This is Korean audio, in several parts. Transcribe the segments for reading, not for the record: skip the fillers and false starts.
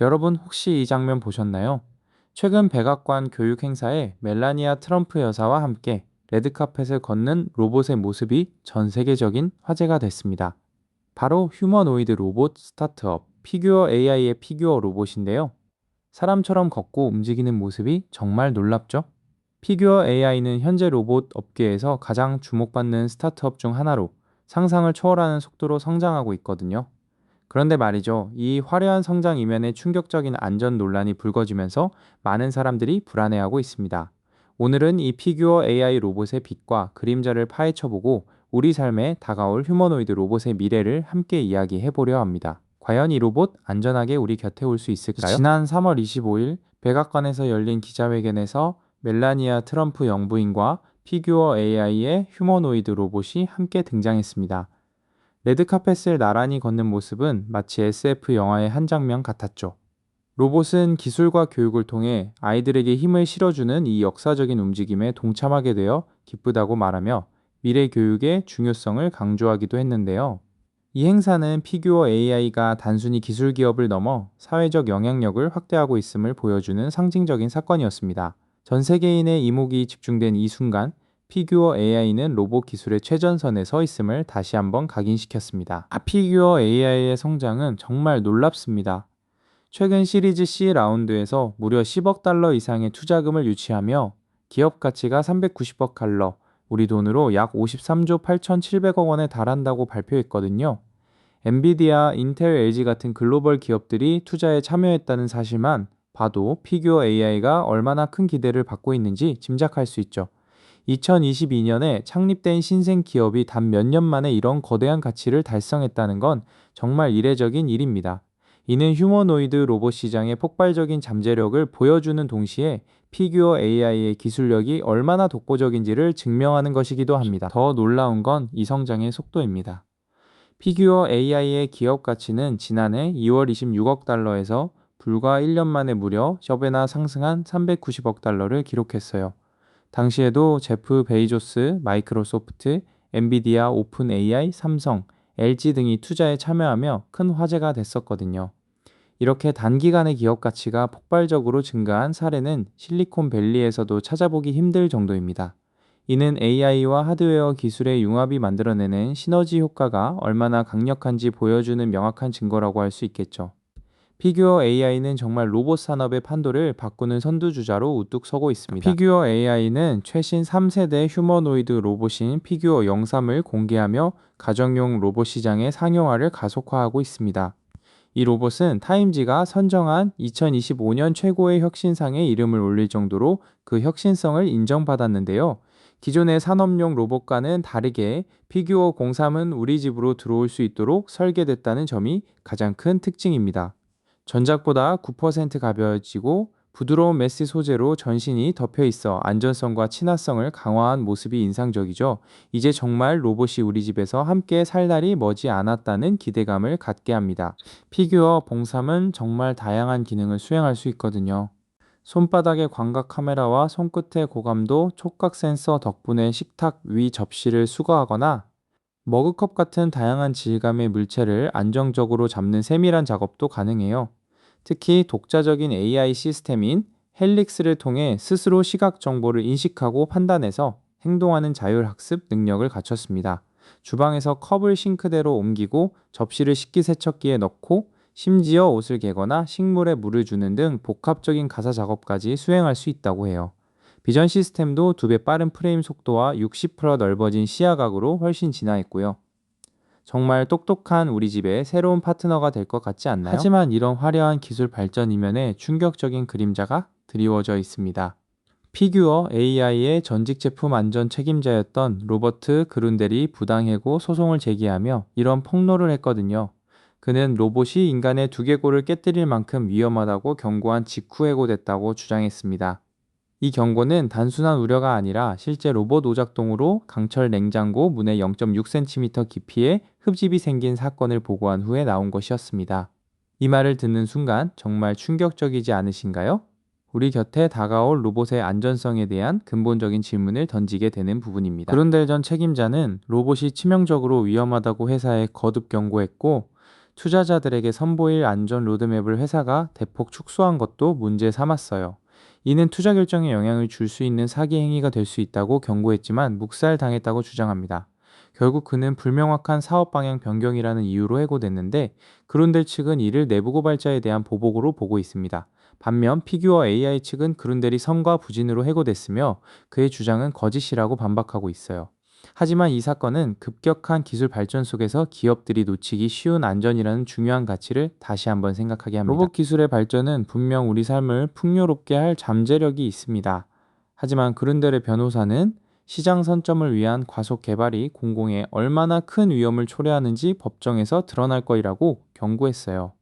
여러분 혹시 이 장면 보셨나요? 최근 백악관 교육 행사에 멜라니아 트럼프 여사와 함께 레드카펫을 걷는 로봇의 모습이 전 세계적인 화제가 됐습니다. 바로 휴머노이드 로봇 스타트업 피규어 AI의 피규어 로봇인데요. 사람처럼 걷고 움직이는 모습이 정말 놀랍죠? 피규어 AI는 현재 로봇 업계에서 가장 주목받는 스타트업 중 하나로 상상을 초월하는 속도로 성장하고 있거든요. 그런데 말이죠. 이 화려한 성장 이면에 충격적인 안전 논란이 불거지면서 많은 사람들이 불안해하고 있습니다. 오늘은 이 피규어 AI 로봇의 빛과 그림자를 파헤쳐보고 우리 삶에 다가올 휴머노이드 로봇의 미래를 함께 이야기해보려 합니다. 과연 이 로봇 안전하게 우리 곁에 올 수 있을까요? 지난 3월 25일 백악관에서 열린 기자회견에서 멜라니아 트럼프 영부인과 피규어 AI의 휴머노이드 로봇이 함께 등장했습니다. 레드카펫을 나란히 걷는 모습은 마치 SF 영화의 한 장면 같았죠. 로봇은 기술과 교육을 통해 아이들에게 힘을 실어주는 이 역사적인 움직임에 동참하게 되어 기쁘다고 말하며 미래 교육의 중요성을 강조하기도 했는데요. 이 행사는 피규어 AI가 단순히 기술 기업을 넘어 사회적 영향력을 확대하고 있음을 보여주는 상징적인 사건이었습니다. 전 세계인의 이목이 집중된 이 순간, 피규어 AI는 로봇 기술의 최전선에 서 있음을 다시 한번 각인시켰습니다. 피규어 AI의 성장은 정말 놀랍습니다. 최근 시리즈 C 라운드에서 무려 10억 달러 이상의 투자금을 유치하며 기업 가치가 390억 달러, 우리 돈으로 약 53조 8,700억 원에 달한다고 발표했거든요. 엔비디아, 인텔, LG 같은 글로벌 기업들이 투자에 참여했다는 사실만 봐도 피규어 AI가 얼마나 큰 기대를 받고 있는지 짐작할 수 있죠. 2022년에 창립된 신생 기업이 단 몇 년 만에 이런 거대한 가치를 달성했다는 건 정말 이례적인 일입니다. 이는 휴머노이드 로봇 시장의 폭발적인 잠재력을 보여주는 동시에 피규어 AI의 기술력이 얼마나 독보적인지를 증명하는 것이기도 합니다. 더 놀라운 건 이 성장의 속도입니다. 피규어 AI의 기업 가치는 지난해 2월 26억 달러에서 불과 1년 만에 무려 10배나 상승한 390억 달러를 기록했어요. 당시에도 제프 베이조스, 마이크로소프트, 엔비디아, 오픈 AI, 삼성, LG 등이 투자에 참여하며 큰 화제가 됐었거든요. 이렇게 단기간에 기업 가치가 폭발적으로 증가한 사례는 실리콘밸리에서도 찾아보기 힘들 정도입니다. 이는 AI와 하드웨어 기술의 융합이 만들어내는 시너지 효과가 얼마나 강력한지 보여주는 명확한 증거라고 할 수 있겠죠. 피규어 AI는 정말 로봇 산업의 판도를 바꾸는 선두주자로 우뚝 서고 있습니다. 피규어 AI는 최신 3세대 휴머노이드 로봇인 피규어 03을 공개하며 가정용 로봇 시장의 상용화를 가속화하고 있습니다. 이 로봇은 타임지가 선정한 2025년 최고의 혁신상에 이름을 올릴 정도로 그 혁신성을 인정받았는데요. 기존의 산업용 로봇과는 다르게 피규어 03은 우리 집으로 들어올 수 있도록 설계됐다는 점이 가장 큰 특징입니다. 전작보다 9% 가벼워지고 부드러운 메쉬 소재로 전신이 덮여 있어 안전성과 친화성을 강화한 모습이 인상적이죠. 이제 정말 로봇이 우리 집에서 함께 살 날이 머지 않았다는 기대감을 갖게 합니다. 피규어 03은 정말 다양한 기능을 수행할 수 있거든요. 손바닥의 광각 카메라와 손끝의 고감도 촉각 센서 덕분에 식탁 위 접시를 수거하거나 머그컵 같은 다양한 질감의 물체를 안정적으로 잡는 세밀한 작업도 가능해요. 특히 독자적인 AI 시스템인 헬릭스를 통해 스스로 시각 정보를 인식하고 판단해서 행동하는 자율학습 능력을 갖췄습니다. 주방에서 컵을 싱크대로 옮기고 접시를 식기세척기에 넣고 심지어 옷을 개거나 식물에 물을 주는 등 복합적인 가사 작업까지 수행할 수 있다고 해요. 비전 시스템도 2배 빠른 프레임 속도와 60% 넓어진 시야각으로 훨씬 진화했고요. 정말 똑똑한 우리 집의 새로운 파트너가 될 것 같지 않나요? 하지만 이런 화려한 기술 발전 이면에 충격적인 그림자가 드리워져 있습니다. 피규어 AI의 전직 제품 안전 책임자였던 로버트 그룬델이 부당해고 소송을 제기하며 이런 폭로를 했거든요. 그는 로봇이 인간의 두개골을 깨뜨릴 만큼 위험하다고 경고한 직후 해고됐다고 주장했습니다. 이 경고는 단순한 우려가 아니라 실제 로봇 오작동으로 강철 냉장고 문의 0.6cm 깊이에 흡집이 생긴 사건을 보고한 후에 나온 것이었습니다. 이 말을 듣는 순간 정말 충격적이지 않으신가요? 우리 곁에 다가올 로봇의 안전성에 대한 근본적인 질문을 던지게 되는 부분입니다. 그룬델 전 책임자는 로봇이 치명적으로 위험하다고 회사에 거듭 경고했고 투자자들에게 선보일 안전 로드맵을 회사가 대폭 축소한 것도 문제 삼았어요. 이는 투자 결정에 영향을 줄 수 있는 사기 행위가 될 수 있다고 경고했지만 묵살당했다고 주장합니다. 결국 그는 불명확한 사업 방향 변경이라는 이유로 해고됐는데, 그룬델 측은 이를 내부 고발자에 대한 보복으로 보고 있습니다. 반면 피규어 AI 측은 그룬델이 성과 부진으로 해고됐으며 그의 주장은 거짓이라고 반박하고 있어요. 하지만 이 사건은 급격한 기술 발전 속에서 기업들이 놓치기 쉬운 안전이라는 중요한 가치를 다시 한번 생각하게 합니다. 로봇 기술의 발전은 분명 우리 삶을 풍요롭게 할 잠재력이 있습니다. 하지만 그룬델의 변호사는 시장 선점을 위한 과속 개발이 공공에 얼마나 큰 위험을 초래하는지 법정에서 드러날 거라고 경고했어요.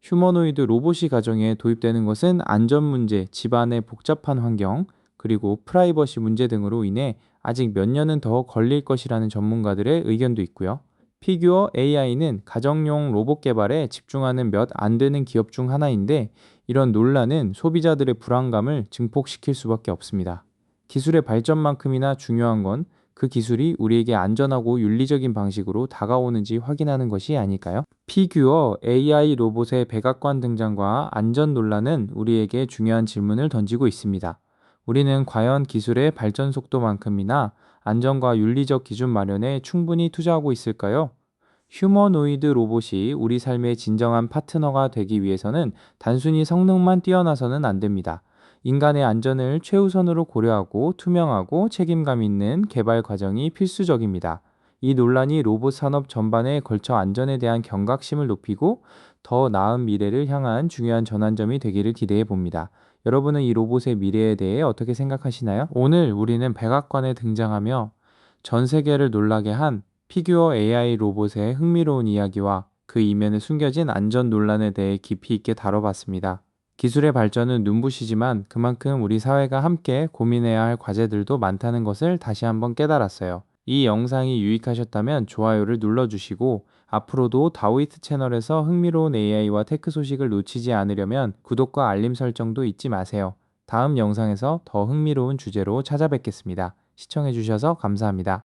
휴머노이드 로봇이 가정에 도입되는 것은 안전 문제, 집안의 복잡한 환경, 그리고 프라이버시 문제 등으로 인해 아직 몇 년은 더 걸릴 것이라는 전문가들의 의견도 있고요. 피규어 AI는 가정용 로봇 개발에 집중하는 몇 안 되는 기업 중 하나인데, 이런 논란은 소비자들의 불안감을 증폭시킬 수밖에 없습니다. 기술의 발전만큼이나 중요한 건 그 기술이 우리에게 안전하고 윤리적인 방식으로 다가오는지 확인하는 것이 아닐까요? 피규어 AI 로봇의 백악관 등장과 안전 논란은 우리에게 중요한 질문을 던지고 있습니다. 우리는 과연 기술의 발전 속도만큼이나 안전과 윤리적 기준 마련에 충분히 투자하고 있을까요? 휴머노이드 로봇이 우리 삶의 진정한 파트너가 되기 위해서는 단순히 성능만 뛰어나서는 안 됩니다. 인간의 안전을 최우선으로 고려하고 투명하고 책임감 있는 개발 과정이 필수적입니다. 이 논란이 로봇 산업 전반에 걸쳐 안전에 대한 경각심을 높이고 더 나은 미래를 향한 중요한 전환점이 되기를 기대해 봅니다. 여러분은 이 로봇의 미래에 대해 어떻게 생각하시나요? 오늘 우리는 백악관에 등장하며 전 세계를 놀라게 한 피규어 AI 로봇의 흥미로운 이야기와 그 이면에 숨겨진 안전 논란에 대해 깊이 있게 다뤄봤습니다. 기술의 발전은 눈부시지만 그만큼 우리 사회가 함께 고민해야 할 과제들도 많다는 것을 다시 한번 깨달았어요. 이 영상이 유익하셨다면 좋아요를 눌러주시고, 앞으로도 다오이트 채널에서 흥미로운 AI와 테크 소식을 놓치지 않으려면 구독과 알림 설정도 잊지 마세요. 다음 영상에서 더 흥미로운 주제로 찾아뵙겠습니다. 시청해주셔서 감사합니다.